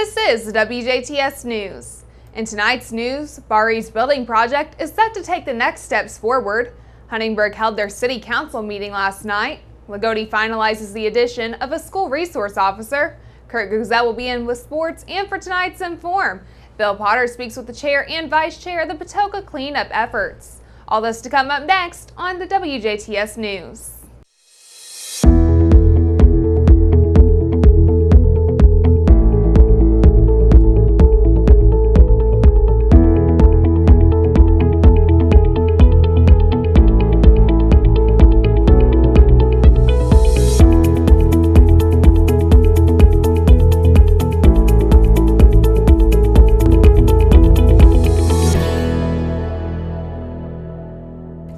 This is the WJTS News. In tonight's news, Barry's building project is set to take the next steps forward. Huntingburg held their city council meeting last night. Lagodi finalizes the addition of a school resource officer. Kurt Guzel will be in with sports, and for tonight's Inform, Bill Potter speaks with the chair and vice chair of the Patoka cleanup efforts. All this to come up next on the WJTS News.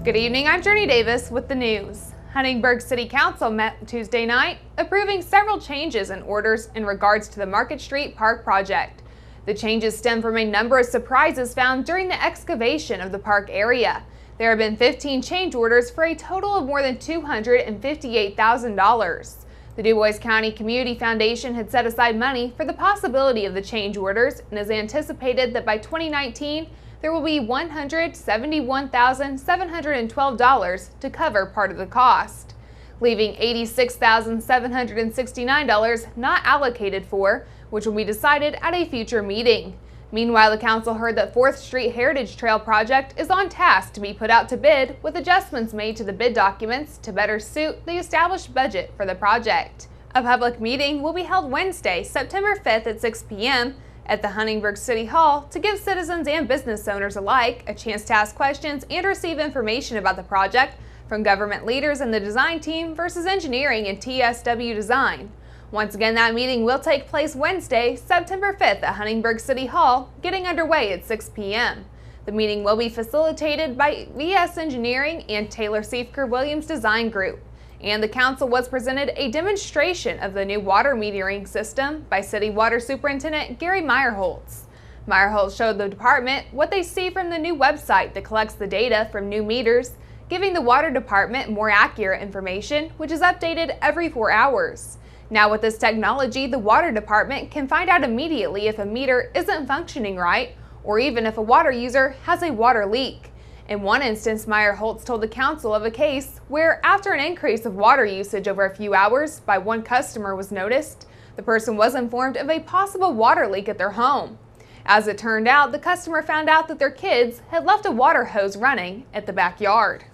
Good evening, I'm Jurnee Davis with the news. Huntingburg City Council met Tuesday night, approving several changes and orders in regards to the Market Street Park project. The changes stem from a number of surprises found during the excavation of the park area. There have been 15 change orders for a total of more than $258,000. The Du Bois County Community Foundation had set aside money for the possibility of the change orders and is anticipated that by 2019, there will be $171,712 to cover part of the cost, leaving $86,769 not allocated for, which will be decided at a future meeting. Meanwhile, the council heard that 4th Street Heritage Trail project is on task to be put out to bid, with adjustments made to the bid documents to better suit the established budget for the project. A public meeting will be held Wednesday, September 5th at 6 p.m. at the Huntingburg City Hall to give citizens and business owners alike a chance to ask questions and receive information about the project from government leaders in the design team versus engineering and TSW design. Once again, that meeting will take place Wednesday, September 5th at Huntingburg City Hall, getting underway at 6 p.m. The meeting will be facilitated by VS Engineering and Taylor Siefker Williams Design Group. And the council was presented a demonstration of the new water metering system by City Water Superintendent Gary Meyerholtz. Meyerholtz showed the department what they see from the new website that collects the data from new meters, giving the water department more accurate information, which is updated every 4 hours. Now with this technology, the water department can find out immediately if a meter isn't functioning right, or even if a water user has a water leak. In one instance, Meyerholtz told the council of a case where, after an increase of water usage over a few hours by one customer was noticed, the person was informed of a possible water leak at their home. As it turned out, the customer found out that their kids had left a water hose running at the backyard.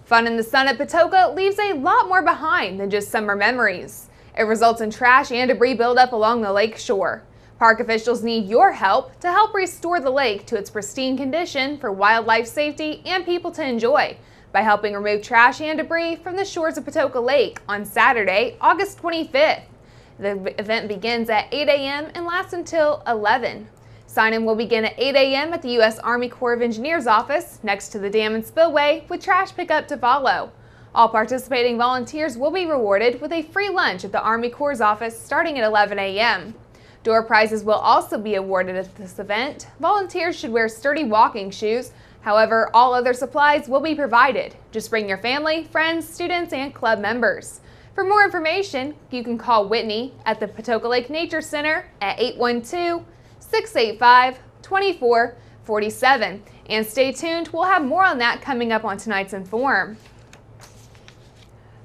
Fun in the sun at Patoka leaves a lot more behind than just summer memories. It results in trash and debris buildup along the lake shore. Park officials need your help to help restore the lake to its pristine condition for wildlife safety and people to enjoy by helping remove trash and debris from the shores of Patoka Lake on Saturday, August 25th. The event begins at 8 a.m. and lasts until 11. Sign-in will begin at 8 a.m. at the U.S. Army Corps of Engineers office next to the dam and spillway, with trash pickup to follow. All participating volunteers will be rewarded with a free lunch at the Army Corps office starting at 11 a.m. Door prizes will also be awarded at this event. Volunteers should wear sturdy walking shoes. However, all other supplies will be provided. Just bring your family, friends, students, and club members. For more information, you can call Whitney at the Patoka Lake Nature Center at 812-685-2447. And stay tuned, we'll have more on that coming up on tonight's Inform.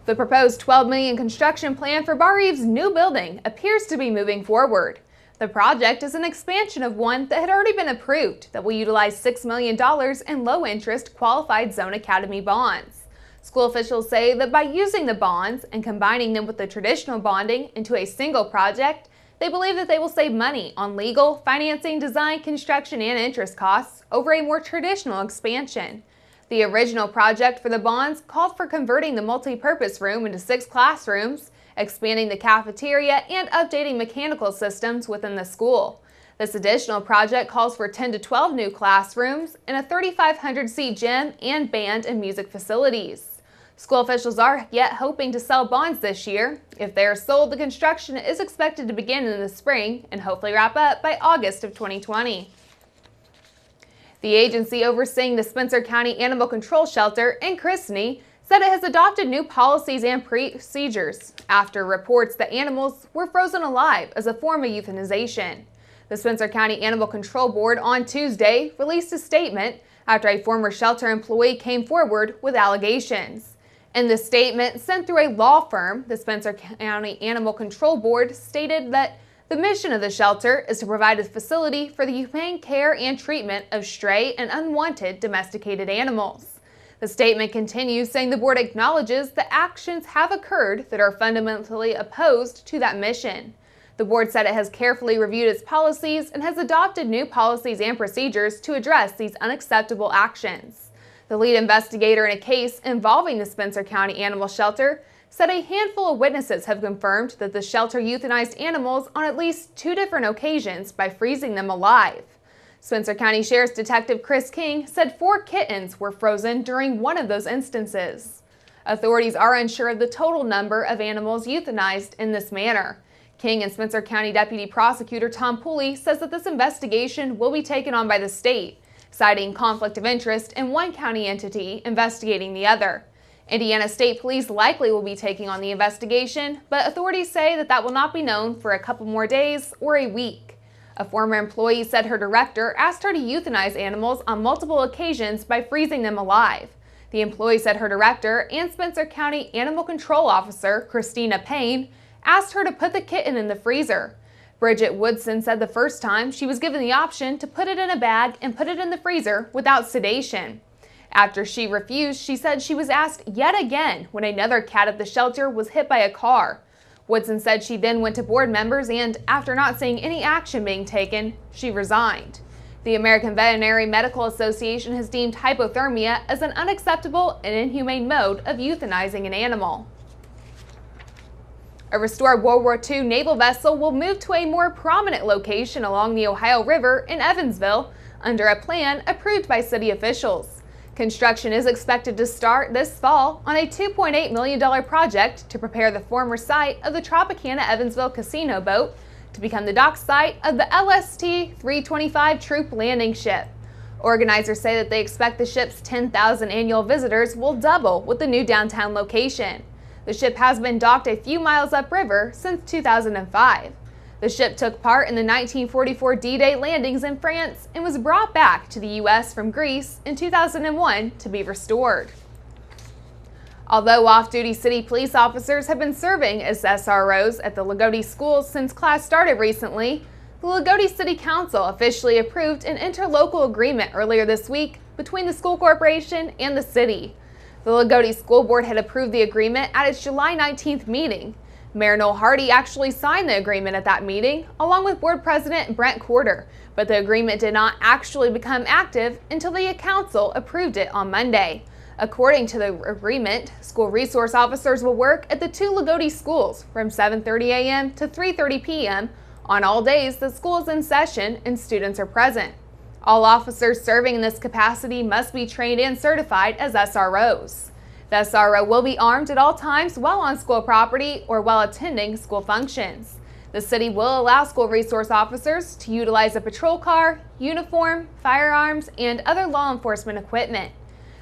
The proposed $12 million construction plan for Bar Eve's new building appears to be moving forward. The project is an expansion of one that had already been approved that will utilize $6 million in low-interest qualified Zone Academy bonds. School officials say that by using the bonds and combining them with the traditional bonding into a single project, they believe that they will save money on legal, financing, design, construction, and interest costs over a more traditional expansion. The original project for the bonds called for converting the multi-purpose room into 6 classrooms, expanding the cafeteria, and updating mechanical systems within the school. This additional project calls for 10 to 12 new classrooms and a 3,500-seat gym and band and music facilities. School officials are yet hoping to sell bonds this year. If they are sold, the construction is expected to begin in the spring and hopefully wrap up by August of 2020. The agency overseeing the Spencer County Animal Control Shelter in Christine said it has adopted new policies and procedures after reports that animals were frozen alive as a form of euthanization. The Spencer County Animal Control Board on Tuesday released a statement after a former shelter employee came forward with allegations. In the statement sent through a law firm, the Spencer County Animal Control Board stated that the mission of the shelter is to provide a facility for the humane care and treatment of stray and unwanted domesticated animals. The statement continues saying the board acknowledges that actions have occurred that are fundamentally opposed to that mission. The board said it has carefully reviewed its policies and has adopted new policies and procedures to address these unacceptable actions. The lead investigator in a case involving the Spencer County Animal Shelter said a handful of witnesses have confirmed that the shelter euthanized animals on at least 2 different occasions by freezing them alive. Spencer County Sheriff's Detective Chris King said 4 kittens were frozen during one of those instances. Authorities are unsure of the total number of animals euthanized in this manner. King and Spencer County Deputy Prosecutor Tom Pooley says that this investigation will be taken on by the state, citing conflict of interest in one county entity investigating the other. Indiana State Police likely will be taking on the investigation, but authorities say that will not be known for a couple more days or a week. A former employee said her director asked her to euthanize animals on multiple occasions by freezing them alive. The employee said her director and Spencer County Animal Control Officer Christina Payne asked her to put the kitten in the freezer. Bridget Woodson said the first time she was given the option to put it in a bag and put it in the freezer without sedation. After she refused, she said she was asked yet again when another cat at the shelter was hit by a car. Woodson said she then went to board members and, after not seeing any action being taken, she resigned. The American Veterinary Medical Association has deemed hypothermia as an unacceptable and inhumane mode of euthanizing an animal. A restored World War II naval vessel will move to a more prominent location along the Ohio River in Evansville under a plan approved by city officials. Construction is expected to start this fall on a $2.8 million project to prepare the former site of the Tropicana Evansville casino boat to become the dock site of the LST-325 troop landing ship. Organizers say that they expect the ship's 10,000 annual visitors will double with the new downtown location. The ship has been docked a few miles upriver since 2005. The ship took part in the 1944 D-Day landings in France and was brought back to the U.S. from Greece in 2001 to be restored. Although off-duty city police officers have been serving as SROs at the Lagodi schools since class started recently, the Lagodi City Council officially approved an interlocal agreement earlier this week between the school corporation and the city. The Lagodi School Board had approved the agreement at its July 19th meeting. Mayor Noel Hardy actually signed the agreement at that meeting, along with Board President Brent Corder, but the agreement did not actually become active until the council approved it on Monday. According to the agreement, school resource officers will work at the 2 Lagodi schools from 7:30 a.m. to 3:30 p.m. on all days the school is in session and students are present. All officers serving in this capacity must be trained and certified as SROs. The SRO will be armed at all times while on school property or while attending school functions. The city will allow school resource officers to utilize a patrol car, uniform, firearms, and other law enforcement equipment.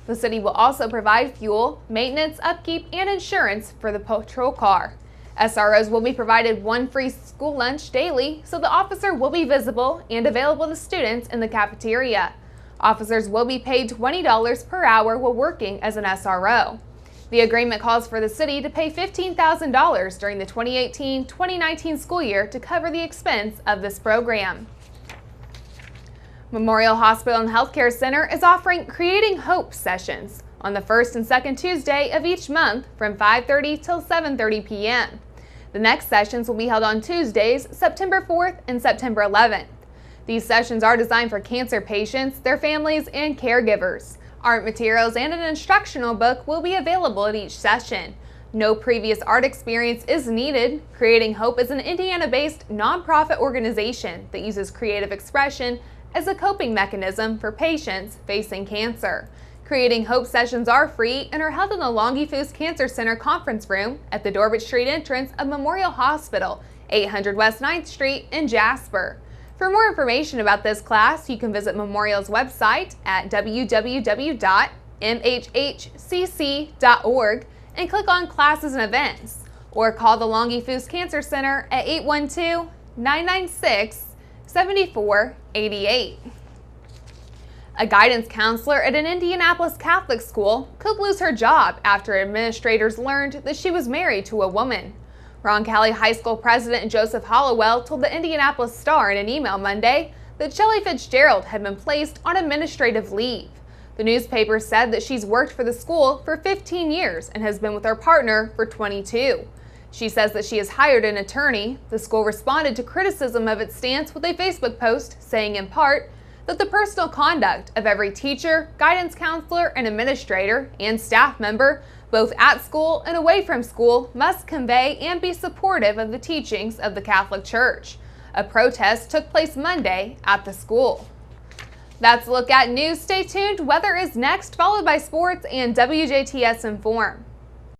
The city will also provide fuel, maintenance, upkeep, and insurance for the patrol car. SROs will be provided 1 free school lunch daily, so the officer will be visible and available to students in the cafeteria. Officers will be paid $20 per hour while working as an SRO. The agreement calls for the city to pay $15,000 during the 2018-2019 school year to cover the expense of this program. Memorial Hospital and Healthcare Center is offering Creating Hope sessions on the first and second Tuesday of each month from 5:30 till 7:30 p.m. The next sessions will be held on Tuesdays, September 4th and September 11th. These sessions are designed for cancer patients, their families, and caregivers. Art materials and an instructional book will be available at each session. No previous art experience is needed. Creating Hope is an Indiana-based nonprofit organization that uses creative expression as a coping mechanism for patients facing cancer. Creating Hope sessions are free and are held in the Longifoos Cancer Center conference room at the Dorbit Street entrance of Memorial Hospital, 800 West 9th Street in Jasper. For more information about this class, you can visit Memorial's website at www.mmh.org. mhhcc.org and click on Classes and Events, or call the Longy Foos Cancer Center at 812-996-7488. A guidance counselor at an Indianapolis Catholic school could lose her job after administrators learned that she was married to a woman. Roncalli High School President Joseph Hollowell told the Indianapolis Star in an email Monday that Shelley Fitzgerald had been placed on administrative leave. The newspaper said that she's worked for the school for 15 years and has been with her partner for 22. She says that she has hired an attorney. The school responded to criticism of its stance with a Facebook post saying in part that the personal conduct of every teacher, guidance counselor, and administrator and staff member, both at school and away from school, must convey and be supportive of the teachings of the Catholic Church. A protest took place Monday at the school. That's a look at news. Stay tuned. Weather is next, followed by sports and WJTS Inform.